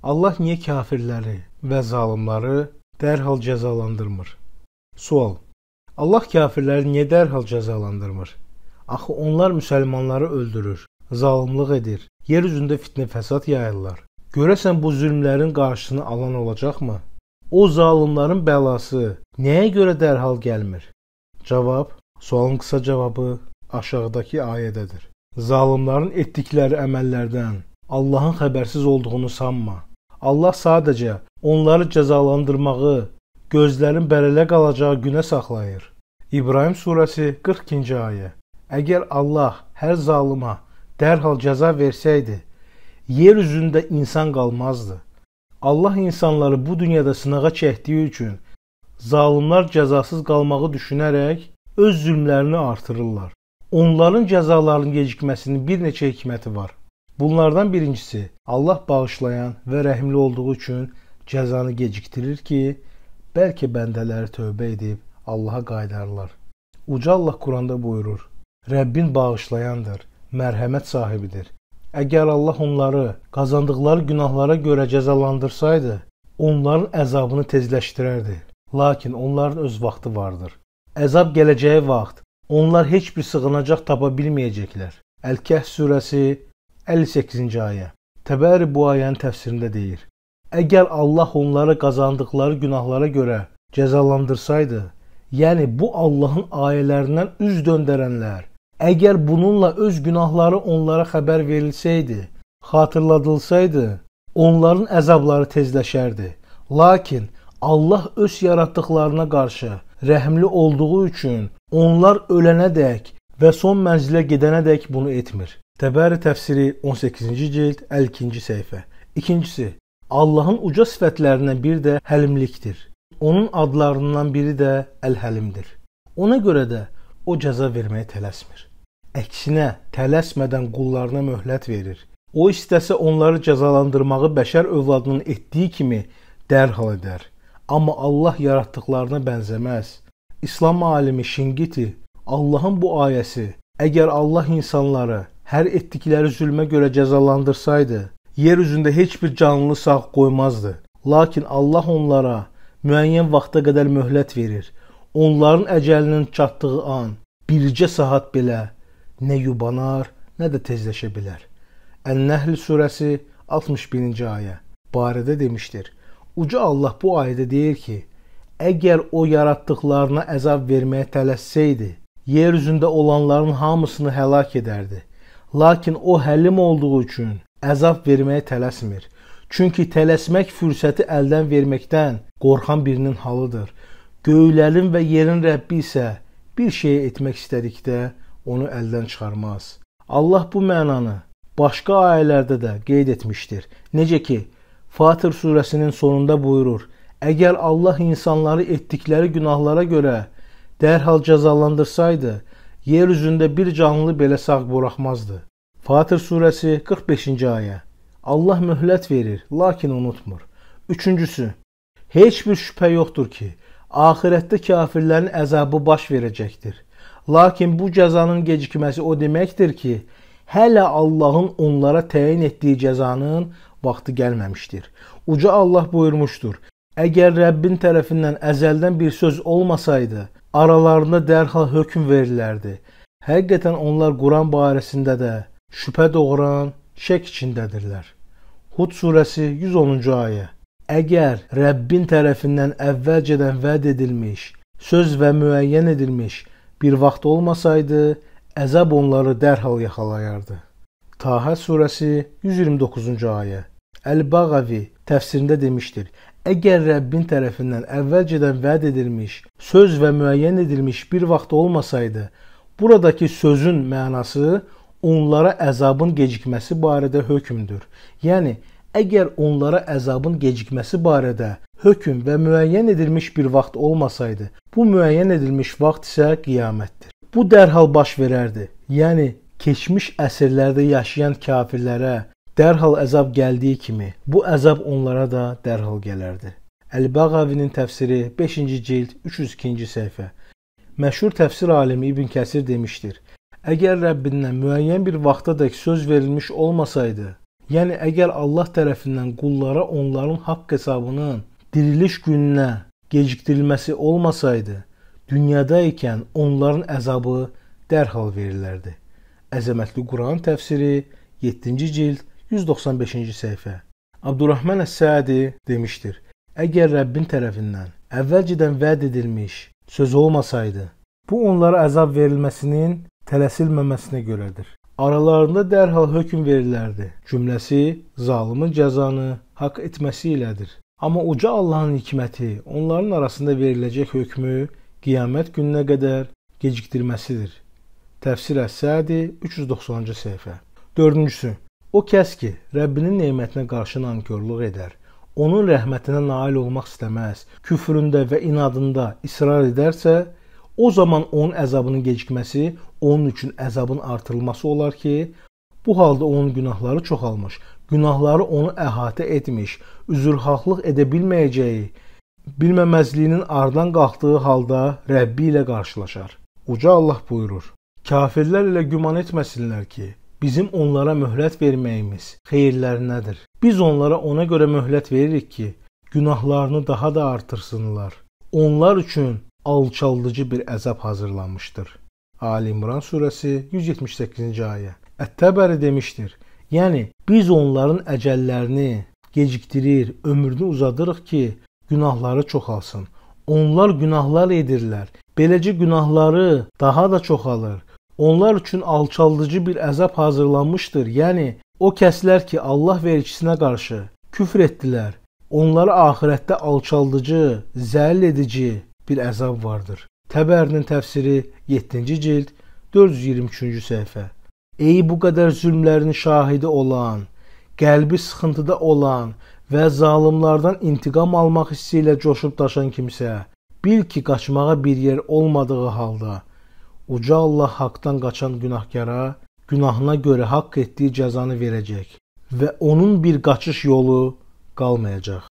Allah niyə kafirləri və zalimləri dərhal cəzalandırmır? Sual. Allah kafirləri niyə dərhal cəzalandırmır? Axı onlar müsəlmanları öldürür, zalimlıq edir, yer üzündə fitnə fəsad yayırlar. Görəsən bu zülmlərin qarşısını alan olacaqmı? O zalimlərin bəlası nəyə görə dərhal gəlmir? Cavab. Sualın qısa cavabı aşağıdakı ayədədir. Zalimlərin etdikləri əməllərdən Allahın xəbərsiz olduğunu sanma. Allah sadəcə onları cəzalandırmağı gözlərin bərələ qalacağı günə saxlayır. İbrahim surəsi 42-ci ayə. Əgər Allah hər zalıma dərhal cəza versəydi, yer üzündə insan qalmazdı. Allah insanları bu dünyada sınağa çəkdiyi üçün zalimlər cəzasız qalmağı düşünərək öz zülmlərini artırırlar. Onların cəzalarının gecikməsinin bir neçə hikməti var. Bunlardan birincisi, Allah bağışlayan və rəhimli olduğu üçün cəzanı gecikdirir ki, bəlkə bəndələri tövbə edib Allaha qayıdarlar. Uca Allah Quranda buyurur, Rəbbin bağışlayandır, mərhəmət sahibidir. Əgər Allah onları qazandıqları günahlara görə cəzalandırsaydı, onların əzabını tezləşdirərdi. Lakin onların öz vaxtı vardır. Əzab gələcəyi vaxt onlar heç bir sığınacaq tapa bilməyəcəklər. Əl-Kəhf surəsi 58-ci ayə. Təbəri bu ayənin təfsirində deyir. Əgər Allah onları qazandıqları günahlara görə cəzalandırsaydı, yəni bu Allahın ayələrindən üz döndərənlər, əgər bununla öz günahları onlara xəbər verilsəydi, xatırladılsaydı, onların əzabları tezləşərdi. Lakin Allah öz yaratdıqlarına qarşı rəhimli olduğu üçün onlar ölənədək və son mənzilə gedənədək bunu etmir. Təbəri təfsiri 18-ci cild 52-ci səhifə. İkincisi, Allahın uca sifətlərindən biri də həlimlikdir. Onun adlarından biri də Əl-Həlimdir. Ona görə də o cəza verməyə tələsmir. Əksinə, tələsmədən qullarına möhlət verir. O istəsə onları cəzalandırmağı bəşər övladının etdiyi kimi dərhal edər. Amma Allah yaratdıqlarına bənzəməz. İslam alimi Şingiti, Allahın bu ayəsi, əgər Allah insanları hər etdikləri zülmə görə cəzalandırsaydı, yer üzündə heç bir canlı sağ qoymazdı. Lakin Allah onlara müəyyən vaxta qədər möhlət verir. Onların əcəlinin çatdığı an, bircə saat belə nə yubanar, nə də tezləşə bilər. Ən-Nəhl surəsi 61-ci ayə barədə demişdir. Uca Allah bu ayədə deyir ki, əgər o yaratdıqlarına əzab verməyə tələssəydi, yer üzündə olanların hamısını həlak edərdi. Lakin o həlim olduğu üçün əzab verməyə tələsmir. Çünki tələsmək fürsəti əldən verməkdən qorxan birinin halıdır. Göylərin və yerin Rəbbi isə bir şeyi etmək istədikdə onu əldən çıxarmaz. Allah bu mənanı başqa ayələrdə də qeyd etmişdir. Necə ki, Fatir surəsinin sonunda buyurur, əgər Allah insanları etdikləri günahlara görə dərhal cəzalandırsaydı, yer üzündə bir canlı belə sağ buraxmazdı. Fatir surəsi 45-ci ayə. Allah möhlət verir, lakin unutmur. Üçüncüsü, heç bir şübhə yoxdur ki, axirətdə kafirlərin əzabı baş verəcəkdir. Lakin bu cəzanın gecikməsi o deməkdir ki, hələ Allahın onlara təyin etdiyi cəzanın vaxtı gəlməmişdir. Uca Allah buyurmuşdur, əgər Rəbbin tərəfindən əzəldən bir söz olmasaydı, aralarında dərhal hökm verilərdi. Həqiqətən onlar Quran barəsində də şübhə doğuran şək içindədirlər. Hud surəsi 110-cu ayə. Əgər Rəbbin tərəfindən əvvəlcədən vəd edilmiş, söz və müəyyən edilmiş bir vaxt olmasaydı, əzab onları dərhal yaxalayardı. Tahə surəsi 129-cu ayə. Əl-Bağavi təfsirində demişdir, əgər Rəbbin tərəfindən əvvəlcədən vəd edilmiş, söz və müəyyən edilmiş bir vaxt olmasaydı, buradakı sözün mənası onlara əzabın gecikməsi barədə hökmdür. Yəni, əgər onlara əzabın gecikməsi barədə hökm və müəyyən edilmiş bir vaxt olmasaydı, bu müəyyən edilmiş vaxt isə qiyamətdir. Bu dərhal baş verərdi. Yəni, keçmiş əsrlərdə yaşayan kafirlərə dərhal əzab gəldiyi kimi, bu əzab onlara da dərhal gələrdi. Əl-Bağavinin təfsiri 5-ci cild 302-ci səhifə. Məşhur təfsir alimi İbn Kəsir demişdir, əgər Rəbbindən müəyyən bir vaxtadək söz verilmiş olmasaydı, Yəni əgər Allah tərəfindən qullara onların haqq hesabının diriliş gününə gecikdirilməsi olmasaydı, dünyada ikən onların əzabı dərhal verilərdi. Əzəmətli Quran təfsiri 7-ci cild 195-ci səhifə. Abdurrahman Əs-Səadi demişdir: Əgər Rəbbin tərəfindən əvvəlcədən vəd edilmiş söz olmasaydı, bu onlara əzab verilməsinin tələsilməməsinə görədir. Aralarında dərhal hökm verilərdi. Cümləsi zalimin cəzanı haqq etməsi ilədir. Amma uca Allahın hikməti onların arasında veriləcək hökmü qiyamət gününə qədər gecikdirməsidir. Təfsir Əs-Səadi 390-cı səhifə. 4-cüsü, o kəs ki, Rəbbinin nemətinə qarşı nankörlük edər, onun rəhmətinə nail olmaq istəməz, küfründə və inadında israr edərsə, o zaman onun əzabının gecikməsi onun üçün əzabın artırılması olar ki, bu halda onun günahları çoxalmış, günahları onu əhatə etmiş, üzrxahlıq edə bilməyəcəyi, bilməməzliyinin ardından qalxdığı halda Rəbbi ilə qarşılaşar. Uca Allah buyurur: Kafirlər ilə güman etməsinlər ki, bizim onlara möhlət verməyimiz xeyirlərindədir. Biz onlara ona görə möhlət veririk ki, günahlarını daha da artırsınlar. Onlar üçün alçaldıcı bir əzab hazırlanmışdır. Ali İmran surəsi 178-ci ayə. Ət-Təbəri demişdir: Yəni biz onların əcəllərini gecikdirir, ömrünü uzadırıq ki, günahları çoxalsın. Onlar günahlar edirlər. Beləcə günahları daha da çoxalır. Onlar üçün alçaldıcı bir əzab hazırlanmışdır. Yəni o kəslər ki, Allah və elçisinə qarşı küfr etdilər, onlara axirətdə alçaldıcı, zəll edici bir əzab vardır. Təbərinin təfsiri 7-ci cild 423-cü səhifə. Ey bu qədər zülmlərin şahidi olan, qəlbi sıxıntıda olan və zalimlardan intiqam almaq hissi ilə coşub daşan kimsə, bil ki, qaçmağa bir yer olmadığı halda, uca Allah haqdan qaçan günahkara günahına görə haqq etdiyi cəzanı verəcək və onun bir qaçış yolu qalmayacaq.